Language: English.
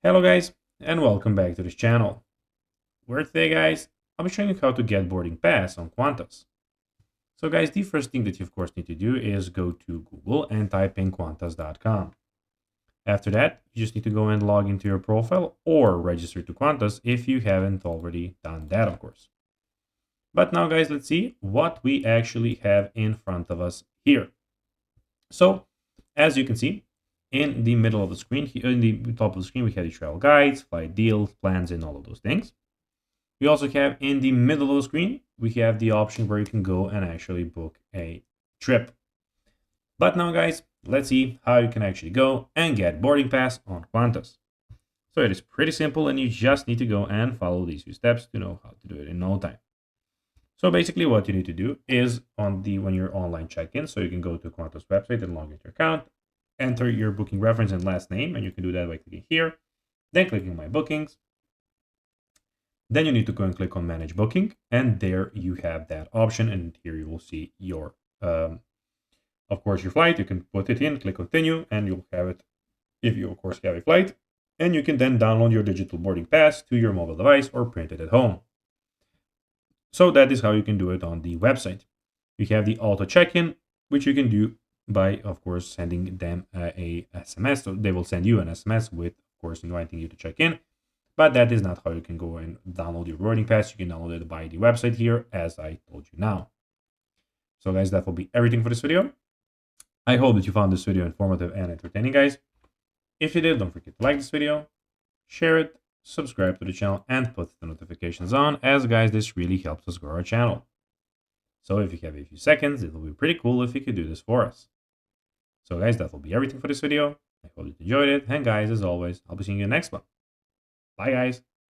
Hello guys, and welcome back to this channel, where today guys, I'll be showing you how to get boarding pass on Qantas. So guys, the first thing that you of course need to do is go to Google and type in Qantas.com. After that, you just need to go and log into your profile or register to Qantas if you haven't already done that of course. But now guys, let's see what we actually have in front of us here. So as you can see, in the middle of the screen, in the top of the screen, we have the travel guides, flight deals, plans, and all of those things. We also have in the middle of the screen, we have the option where you can go and actually book a trip. But now guys, let's see how you can actually go and get boarding pass on Qantas. So it is pretty simple and you just need to go and follow these few steps to know how to do it in no time. So basically what you need to do is when you're online check-in, so you can go to Qantas website and log into your account, enter your booking reference and last name, and you can do that by clicking here, then clicking my bookings. Then you need to go and click on manage booking, and there you have that option, and here you will see your, of course, your flight. You can put it in, click continue, and you'll have it if you, of course, have a flight. And you can then download your digital boarding pass to your mobile device or print it at home. So that is how you can do it on the website. You have the auto check-in, which you can do by, of course, sending them a SMS. So they will send you an SMS with, of course, inviting you to check in. But that is not how you can go and download your boarding pass. You can download it by the website here, as I told you now. So guys, that will be everything for this video. I hope that you found this video informative and entertaining, guys. If you did, don't forget to like this video, share it, subscribe to the channel, and put the notifications on, as guys, this really helps us grow our channel. So if you have a few seconds, it will be pretty cool if you could do this for us. So guys, that will be everything for this video. I hope you enjoyed it, and guys, as always, I'll be seeing you in the next one. Bye guys.